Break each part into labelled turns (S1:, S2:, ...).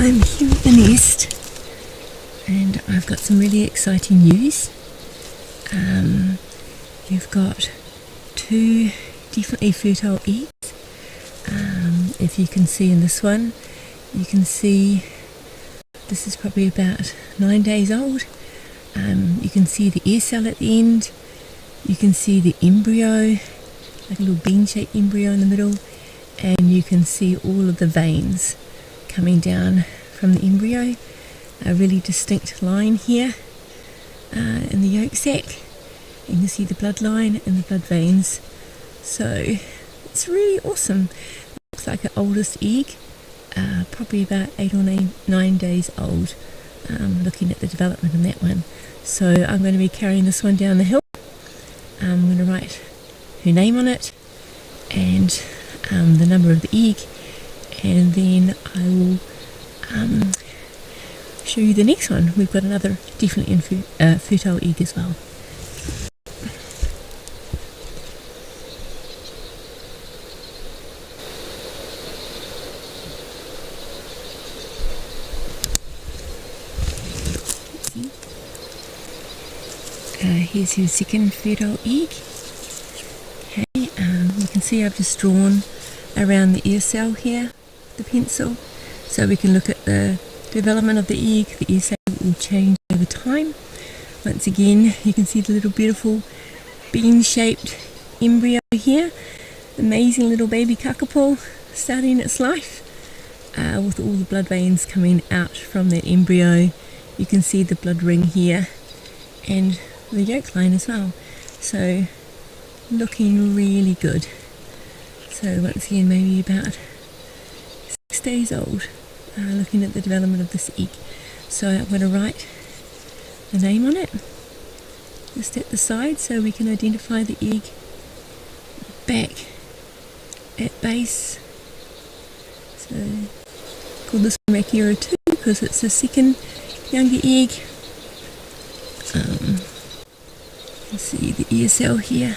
S1: I'm here at the nest and I've got some really exciting news. You've got 2 definitely fertile eggs. If you can see in this one, you can see this is probably about 9 days old. You can see the air cell at the end. You can see the embryo, like a little bean-shaped embryo in the middle, and you can see all of the veins coming down from the embryo. A really distinct line here in the yolk sac. You can see the bloodline and the blood veins. So it's really awesome. Looks like an oldest egg, probably about 8 or 9 days old. Looking at the development in that one. So I'm going to be carrying this one down the hill. I'm going to write her name on it and the number of the egg, and then I will show you the next one. We've got another definitely fertile egg as well. Here's your second fertile egg. Okay, you can see I've just drawn around the ear cell here, the pencil, so we can look at the development of the egg. The ear cell will change over time. Once again, you can see the little beautiful bean-shaped embryo here. Amazing little baby Kākāpō starting its life with all the blood veins coming out from that embryo. You can see the blood ring here and the yolk line as well. So looking really good. So once again, maybe about 6 days old, looking at the development of this egg. So I'm going to write the name on it just at the side so we can identify the egg. Back at base, so call this one Rakiura 2 because it's the second younger egg. You see the ear cell here,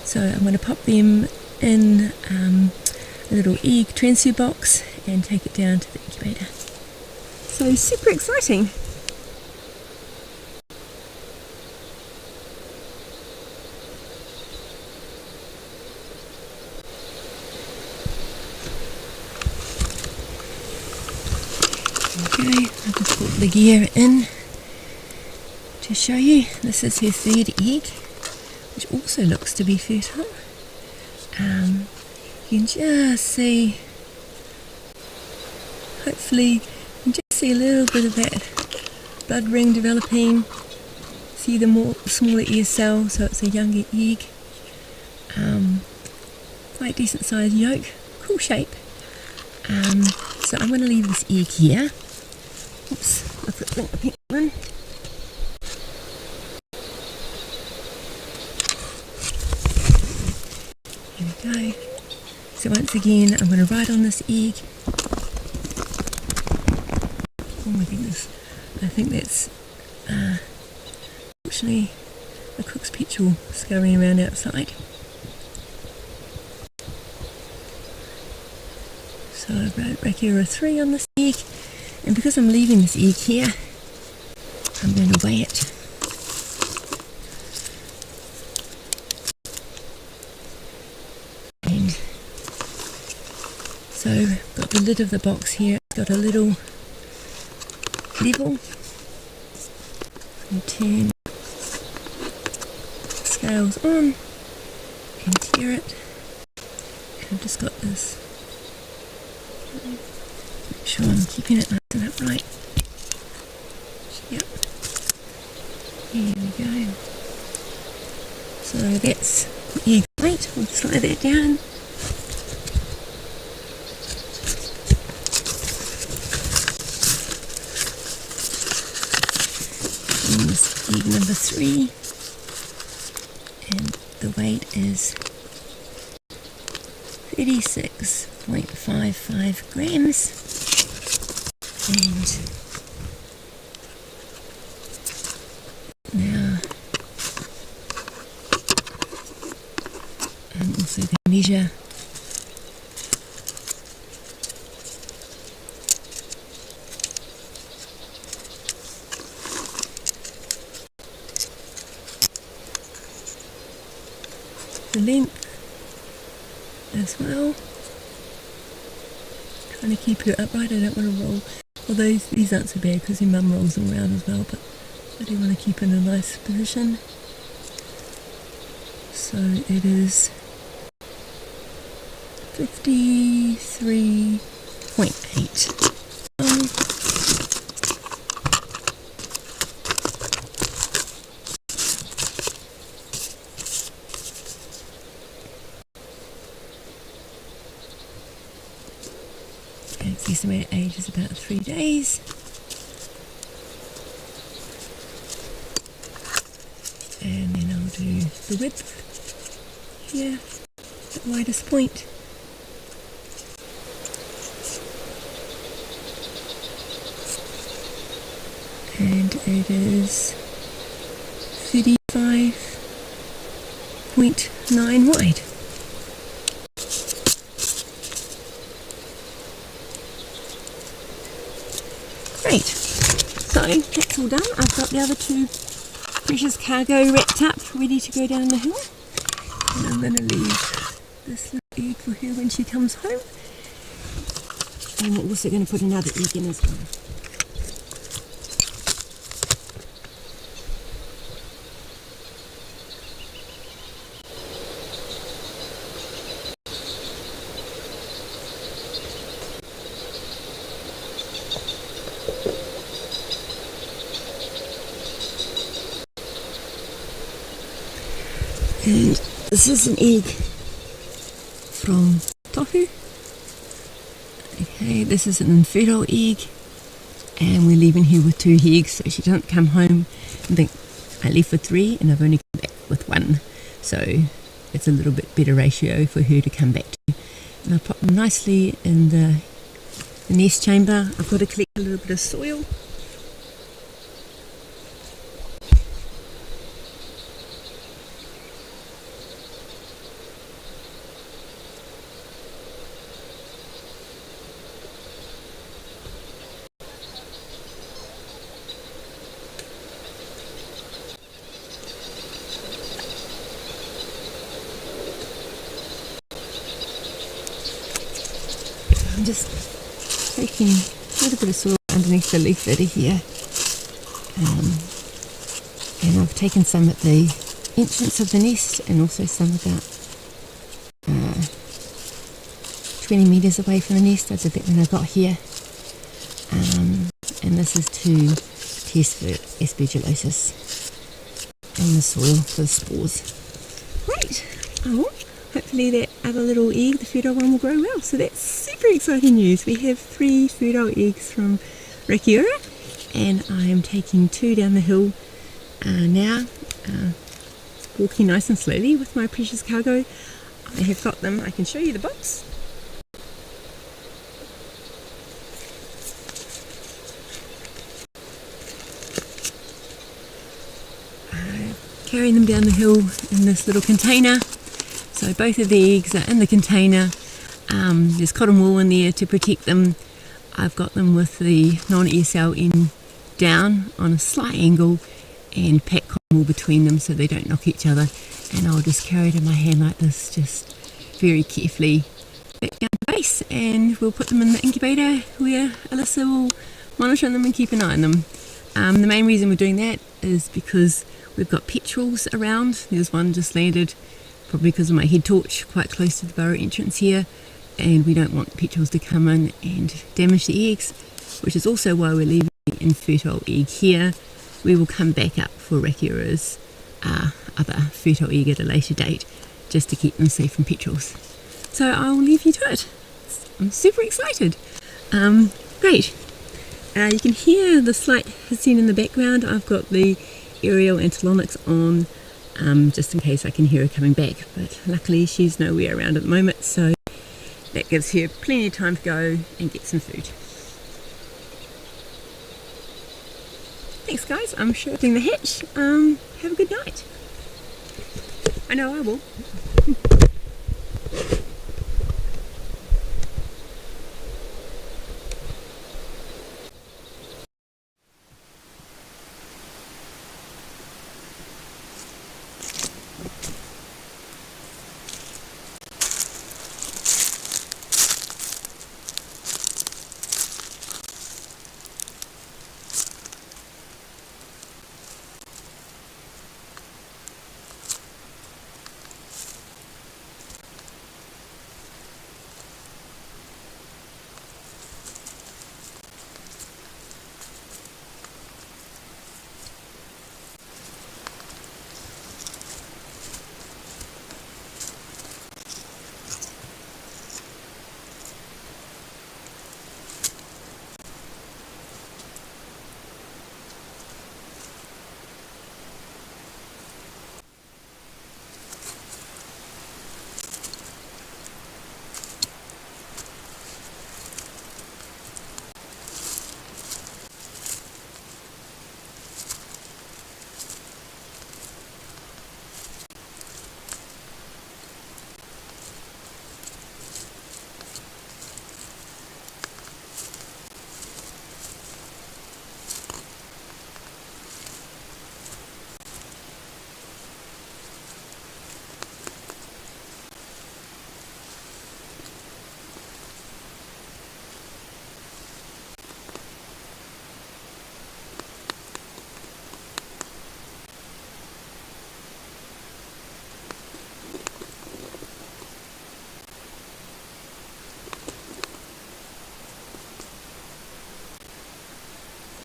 S1: so I'm going to pop them in a little egg transfer box and take it down to the incubator. So super exciting! Okay, I've just put the gear in to show you. This is her third egg, which also looks to be fertile. You can just see, hopefully, you can just see a little bit of that blood ring developing. See the smaller ear cell, so it's a younger egg. Quite decent sized yolk, cool shape. So I'm going to leave this egg here. Oops, I've got the pink one. Here we go. So once again, I'm going to write on this egg. Oh my goodness, I think that's actually a cook's petrol scurrying around outside. So I wrote Rakiura 3 on this egg, and because I'm leaving this egg here, I'm going to weigh it. And so I've got the lid of the box here, it's got a little level. And turn scales on and tear it. And I've just got this. Make sure I'm keeping it nice and upright. Yep. Here we go. So that's the egg weight. We'll slide that down. And this is egg number 3. And the weight is 36.55 grams, and now I'm also going to measure the length as well. Trying to keep her upright, I don't want to roll. Although these aren't so bad because your mum rolls them around as well, but I do want to keep in a nice position. So it is 53.8. Its estimated age is about 3 days. And then I'll do the width here, the widest point. And it is 35.9 wide. Great, so that's all done. I've got the other two precious cargo wrapped up, ready to go down the hill. And I'm going to leave this little egg for her when she comes home. And we're also going to put another egg in as well. And this is an egg from tofu. Okay, this is an infertile egg, and we're leaving her with 2 eggs so she doesn't come home and think I left with 3 and I've only come back with 1. So it's a little bit better ratio for her to come back to. And I'll pop them nicely in the nest chamber. I've got to collect a little bit of soil. I'm just taking a little bit of soil underneath the leaf litter here, and I've taken some at the entrance of the nest and also some about 20 metres away from the nest. I did that when I got here, and this is to test for aspergillosis in the soil for the spores. Great! Oh, hopefully that other little egg, the fertile one, will grow well. So that's super exciting news. We have 3 fertile eggs from Rakiura, and I am taking 2 down the hill now, walking nice and slowly with my precious cargo. I have got them. I can show you the box. Carrying them down the hill in this little container. So both of the eggs are in the container. There's cotton wool in there to protect them. I've got them with the non-air cell end down on a slight angle and pack cotton wool between them so they don't knock each other. And I'll just carry it in my hand like this, just very carefully back down the base, and we'll put them in the incubator where Alyssa will monitor them and keep an eye on them. The main reason we're doing that is because we've got petrels around. There's one just landed, probably because of my head torch, quite close to the burrow entrance here, and we don't want petrels to come in and damage the eggs, which is also why we're leaving the infertile egg here. We will come back up for Rakiura's other fertile egg at a later date, just to keep them safe from petrels. So I'll leave you to it. I'm super excited. Great. You can hear the slight hissing in the background. I've got the aerial antelonics on, just in case I can hear her coming back, but luckily she's nowhere around at the moment, so that gives her plenty of time to go and get some food. Thanks guys, I'm sure opening the hatch. Have a good night. I know I will.